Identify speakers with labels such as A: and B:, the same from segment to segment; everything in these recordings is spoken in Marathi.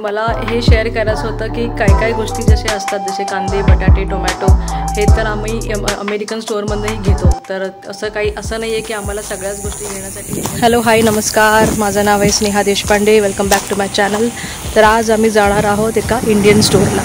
A: मला हे शेअर करायचं होतं की काय काय गोष्टी जसे असतात, जसे कांदे, बटाटे, टोमॅटो, हे तर आम्ही अमेरिकन स्टोअरमध्येही घेतो. तर असं नाही आहे की आम्हाला सगळ्याच गोष्टी घेण्यासाठी. हॅलो, हाय, नमस्कार. माझं नाव आहे Sneha Deshpande. Welcome back to my channel. तर आज आम्ही जाणार आहोत एका इंडियन स्टोअरला.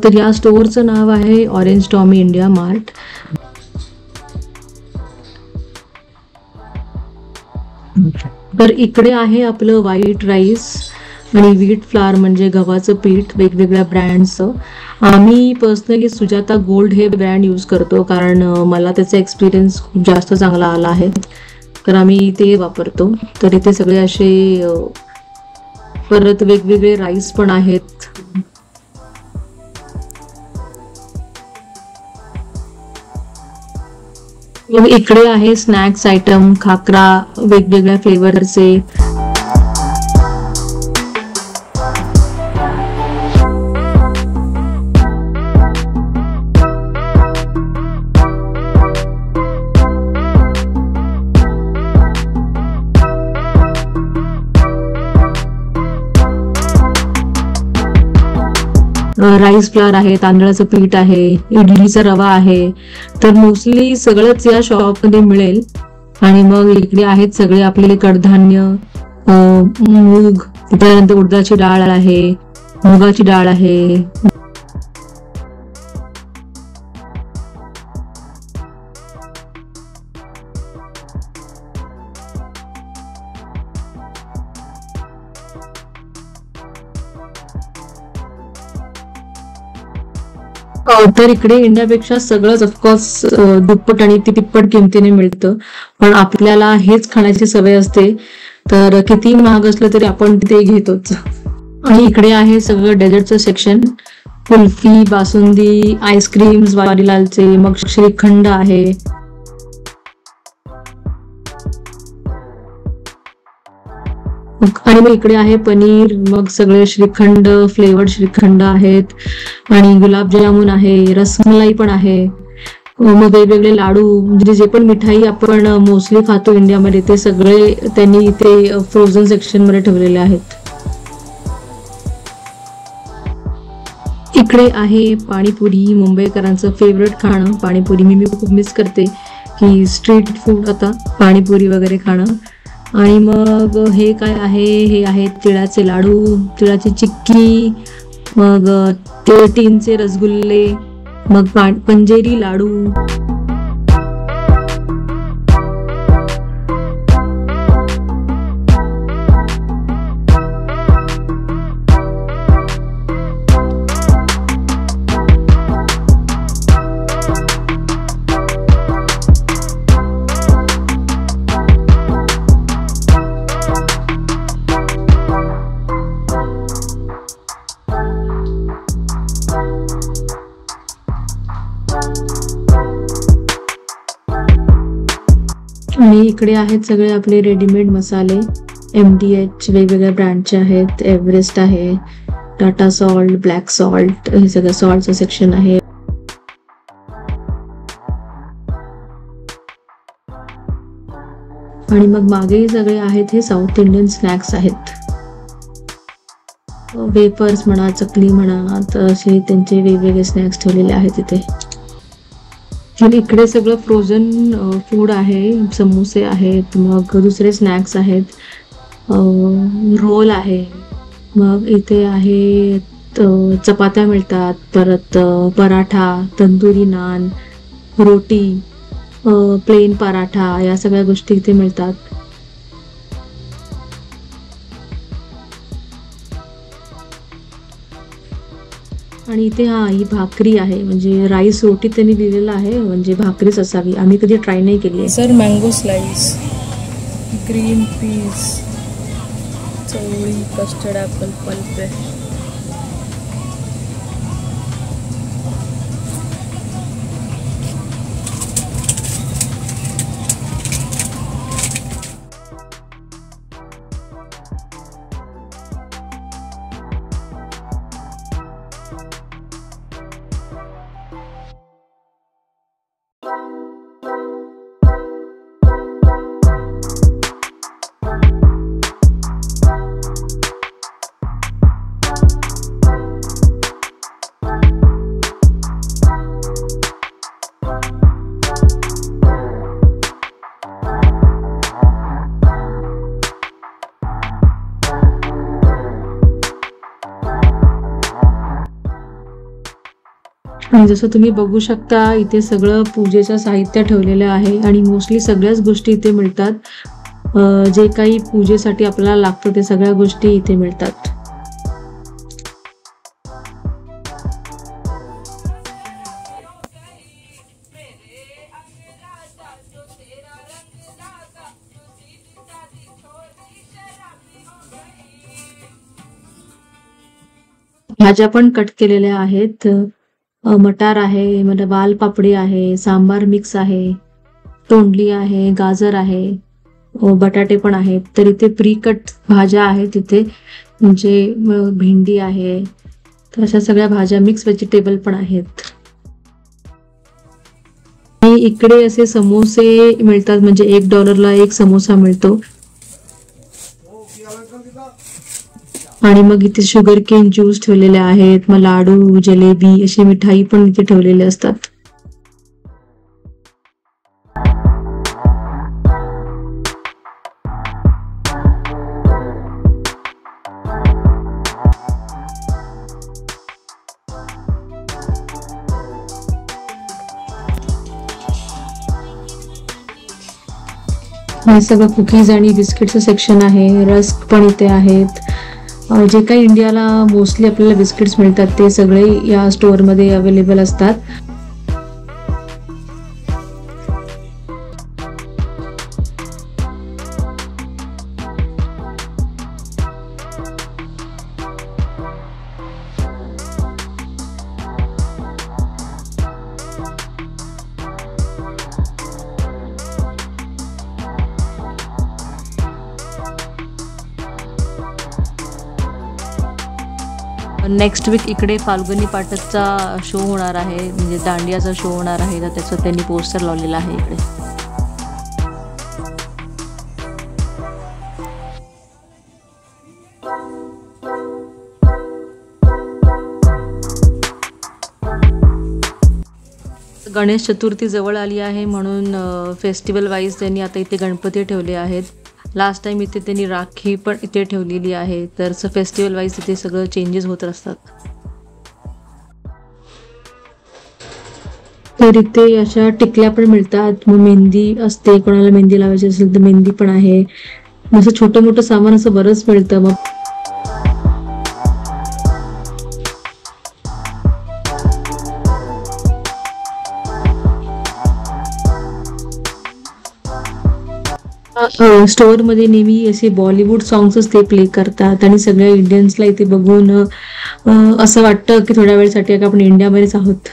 A: तर या स्टोअरचं नाव आहे ऑरेंज टॉमी इंडिया मार्ट. तर इकडे आहे आपलं व्हाईट राईस आणि व्हीट फ्लावर म्हणजे गव्हाचं पीठ वेगवेगळ्या ब्रँड्सचं. आम्ही पर्सनली सुजाता गोल्ड हे ब्रँड यूज करतो, कारण मला त्याचा एक्सपिरियन्स खूप जास्त चांगला आला आहे, तर आम्ही ते वापरतो. तर इथे सगळे असे परत वेगवेगळे राईस पण आहेत. इकडे आहे स्नॅक्स आयटम, खाकरा वेगवेगळ्या फ्लेवरचे. राईस फ्लावर आहे, तांदळाचं पीठ आहे, इडलीचा रवा आहे. तर मोस्टली सगळंच या शॉपमध्ये मिळेल. आणि मग इकडे आहेत सगळे आपले कडधान्य, मूग, त्यानंतर उडदाची डाळ आहे, मुगाची डाळ आहे. तर इकडे इंडियापेक्षा सगळंच ऑफकोर्स दुप्पट आणि तिप्पट किमतीने मिळतं, पण आपल्याला हेच खाण्याची सवय असते, तर किती महाग असलं तरी आपण ते घेतोच. आणि इकडे आहे सगळं डेझर्टचं सेक्शन, कुल्फी, बासुंदी, आईस्क्रीम्स, वारीलालचे, मग श्रीखंड आहे. आणि मग इकडे आहे पनीर, मग सगळे श्रीखंड, फ्लेवर्ड श्रीखंड आहेत, आणि गुलाबजामुन आहे, रसमलाई पण आहे, मग वेगवेगळे लाडू, म्हणजे जे पण मिठाई आपण मोस्टली खातो इंडियामध्ये ते सगळे त्यांनी इथे फ्रोझन सेक्शन मध्ये ठेवलेले आहेत. इकडे आहे पाणीपुरी, मुंबईकरांचं फेवरेट खाणं पाणीपुरी. मी खूप मिस करते की स्ट्रीट फूड, आता पाणीपुरी वगैरे खाणं. आणि मग हे काय आहे, हे आहेत तिळाचे लाडू, तिळाची चिक्की, मग टीनचे रसगुल्ले, मग पंजेरी लाडू. आणि इकडे आहेत सगळे आपले रेडीमेड मसाले, MDH वेगवेगळ्या ब्रँडचे आहेत, एव्हरेस्ट आहे, टाटा सॉल्ट, ब्लॅक सॉल्ट, हे सगळं सॉल्टचं सेक्शन आहे. आणि मग मागे सगळे आहेत हे साऊथ इंडियन स्नॅक्स आहेत, वेफर्स म्हणा, चकली म्हणा, तर असे त्यांचे वेगवेगळे स्नॅक्स ठेवलेले आहेत इथे. तर इकडे सगळं फ्रोझन फूड आहे, समोसे आहेत, मग दुसरे स्नॅक्स आहेत, रोल आहे, मग इथे आहे चपात्या मिळतात, परत पराठा, तंदुरी नान, रोटी, प्लेन पराठा, या सगळ्या गोष्टी इथे मिळतात. आणि इथे ही भाकरी आहे, म्हणजे राईस रोटी त्यांनी दिलेलं आहे, म्हणजे भाकरीच असावी. आम्ही कधी ट्राय नाही केली आहे.
B: Sir mango slice, green peas, चवळी, कस्टर्ड ॲपल, पल्प आहे.
A: आणि जसं तुम्ही बघू शकता इथे सगळं पूजेचं साहित्य ठेवलेलं आहे आणि मोस्टली सगळ्याच गोष्टी इथे मिळतात. जे काही पूजेसाठी आपल्याला लागतं ते सगळ्या गोष्टी इथे मिळतात. भाज्या पण कट केलेल्या आहेत. मटार आहे, म्हणजे वाल पापडी आहे, सांबार मिक्स आहे, तोंडली आहे, गाजर आहे, बटाटे पण आहेत. तर इथे प्री कट भाज्या आहेत इथे, म्हणजे भेंडी आहे. तर अशा सगळ्या भाज्या, मिक्स व्हेजिटेबल पण आहेत. आणि इकडे असे समोसे मिळतात, म्हणजे $1 एक समोसा मिळतो. आणि मग इथे शुगर केन ज्यूस ठेवलेले आहेत, मग लाडू, जलेबी, अशी मिठाई पण इथे ठेवलेले असतात. हे सगळं कुकीज आणि बिस्किटचं सेक्शन आहे. रस्क पण इथे आहेत. जे काही इंडियाला मोस्टली आपल्याला बिस्किट्स मिळतात ते सगळे या स्टोअरमध्ये अवेलेबल असतात. नेक्स्ट वीक इकडे फाल्गुनी पाठकचा शो होणार आहे, म्हणजे दांडियाचा शो होणार आहे. तर त्याचं त्यांनी पोस्टर लावलेलं आहे इकडे. गणेश चतुर्थी जवळ आली आहे, म्हणून फेस्टिवल वाईज त्यांनी आता इथे गणपती ठेवले आहेत. लास्ट टाइम इथे त्यांनी राखी पण इथे ठेवलेली आहे. तर फेस्टिवल वाईज इथे सगळं चेंजेस होत असतात. तर इथे अशा टिकल्या पण मिळतात. मग मेहंदी असते, कोणाला मेहंदी लावायची असेल तर मेहंदी पण आहे. असं छोटं मोठं सामान असं बरंच मिळतं. मग स्टोअरमध्ये नेहमी असे बॉलिवूड सॉंग्सच ते प्ले करतात आणि सगळ्या इंडियन्सला इथे बघून असं वाटतं की थोड्या वेळसाठी आपण इंडियामध्येच आहोत.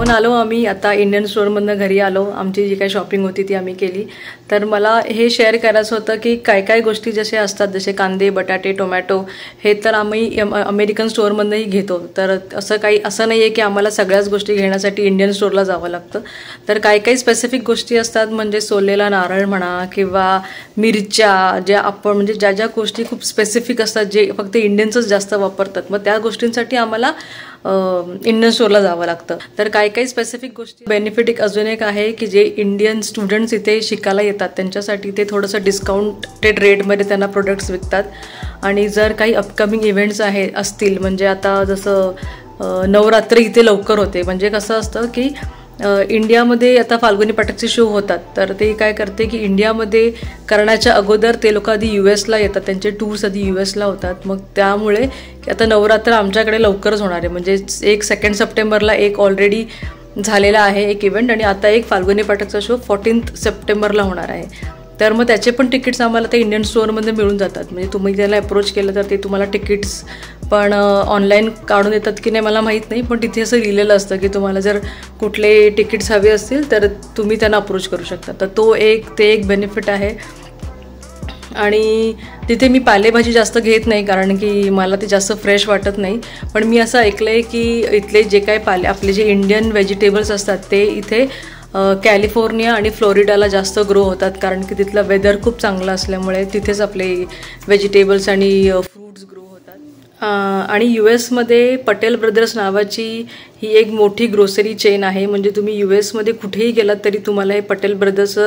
A: जाऊन आलो आम्ही, आता इंडियन स्टोअरमधनं घरी आलो. आमची जी काही शॉपिंग होती ती आम्ही केली. तर मला हे शेअर करायचं होतं की काय काय गोष्टी जसे असतात, जसे कांदे, बटाटे, टोमॅटो, हे तर आम्ही अमेरिकन स्टोअरमधनंही घेतो. तर असं नाही आहे की आम्हाला सगळ्याच गोष्टी घेण्यासाठी इंडियन स्टोअरला जावं लागतं. तर काही काही स्पेसिफिक गोष्टी असतात, म्हणजे सोललेला नारळ म्हणा किंवा मिरच्या, ज्या आपण म्हणजे ज्या ज्या गोष्टी खूप स्पेसिफिक असतात, जे फक्त इंडियन्सच जास्त वापरतात, मग त्या गोष्टींसाठी आम्हाला इंडियन स्टोअरला जावं लागतं. तर काही काही स्पेसिफिक गोष्टी. बेनिफिट अजून एक आहे की जे इंडियन स्टुडंट्स इथे शिकायला येतात त्यांच्यासाठी ते थोडंसं डिस्काउंटेड रेटमध्ये त्यांना प्रोडक्ट्स विकतात. आणि जर काही अपकमिंग इव्हेंट्स असतील, म्हणजे आता जसं नवरात्री इथे लवकर होते, म्हणजे कसं असतं की इंडियामध्ये आता फाल्गुनी पाठकचे शो होतात, तर ते काय करते की इंडियामध्ये करण्याच्या अगोदर ते लोक आधी US ला येतात, त्यांचे टूर्स आधी US ला होतात. मग त्यामुळे आता नवरात्र आमच्याकडे लवकरच होणार आहे, म्हणजे 2 सप्टेंबरला एक ऑलरेडी झालेला आहे एक इव्हेंट, आणि आता एक फाल्गुनी पाठकचा शो 14 सप्टेंबरला होणार आहे. तर मग त्याचे पण तिकीट्स आम्हाला ते इंडियन स्टोअरमध्ये मिळून जातात. म्हणजे तुम्ही त्याला अप्रोच केलं तर ते तुम्हाला तिकीट्स पण ऑनलाईन काढून देतात की नाही मला माहीत नाही, पण तिथे असं लिहिलेलं असतं की तुम्हाला जर कुठले तिकीट्स हवे असतील तर तुम्ही त्यांना अप्रोच करू शकता. तर ते एक बेनिफिट आहे. आणि तिथे मी पालेभाजी जास्त घेत नाही, कारण की मला ते जास्त फ्रेश वाटत नाही. पण मी असं ऐकलं आहे की इथले जे काय आपले जे इंडियन व्हेजिटेबल्स असतात ते इथे कॅलिफोर्निया आणि फ्लोरिडाला जास्त ग्रो होतात, कारण की तिथलं वेदर खूप चांगलं असल्यामुळे तिथेच आपले व्हेजिटेबल्स आणि फ्रूट्स ग्रो होतात. आणि US मध्ये पटेल ब्रदर्स नावाची ही एक मोठी ग्रोसरी चेन आहे. म्हणजे तुम्ही US मध्ये कुठेही गेलात तरी तुम्हाला हे पटेल ब्रदर्स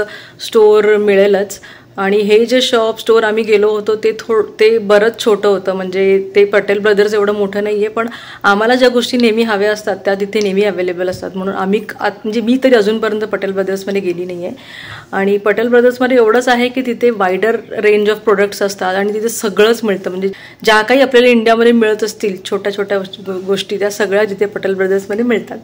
A: स्टोअर मिळेलच. आणि हे जे स्टोअर आम्ही गेलो होतो ते बरंच छोटं होतं, म्हणजे ते पटेल ब्रदर्स एवढं मोठं नाही आहे, पण आम्हाला ज्या गोष्टी नेहमी हव्या असतात त्या तिथे नेहमी अवेलेबल असतात. म्हणून म्हणजे मी तरी अजूनपर्यंत पटेल ब्रदर्समध्ये गेली नाही आहे. आणि पटेल ब्रदर्समध्ये एवढंच आहे की तिथे वायडर रेंज ऑफ प्रोडक्ट्स असतात आणि तिथे सगळंच मिळतं. म्हणजे ज्या काही आपल्याला इंडियामध्ये मिळत असतील छोट्या छोट्या गोष्टी, त्या सगळ्या तिथे पटेल ब्रदर्समध्ये मिळतात.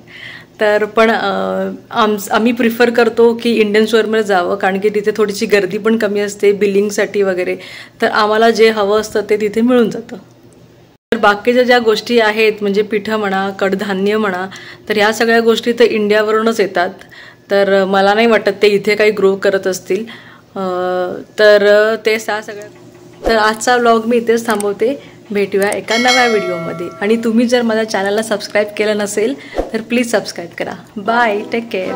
A: तर पण आम्ही प्रिफर करतो की इंडियन स्टोअरमध्ये जावं, कारण की तिथे थोडीशी गर्दी पण कमी असते बिलिंगसाठी वगैरे. तर आम्हाला जे हवं असतं ते तिथे मिळून जातं. तर बाकीच्या ज्या गोष्टी आहेत, म्हणजे पिठं म्हणा, कडधान्य म्हणा, तर ह्या सगळ्या गोष्टी तर इंडियावरूनच येतात. तर मला नाही वाटत ते इथे काही ग्रो करत असतील. तर आजचा व्लॉग मी इथेच थांबवते. भेटूया एका नव्या व्हिडिओमध्ये. आणि तुम्ही जर माझ्या चॅनलला सबस्क्राईब केलं नसेल तर प्लीज सबस्क्राईब करा. Bye, take care.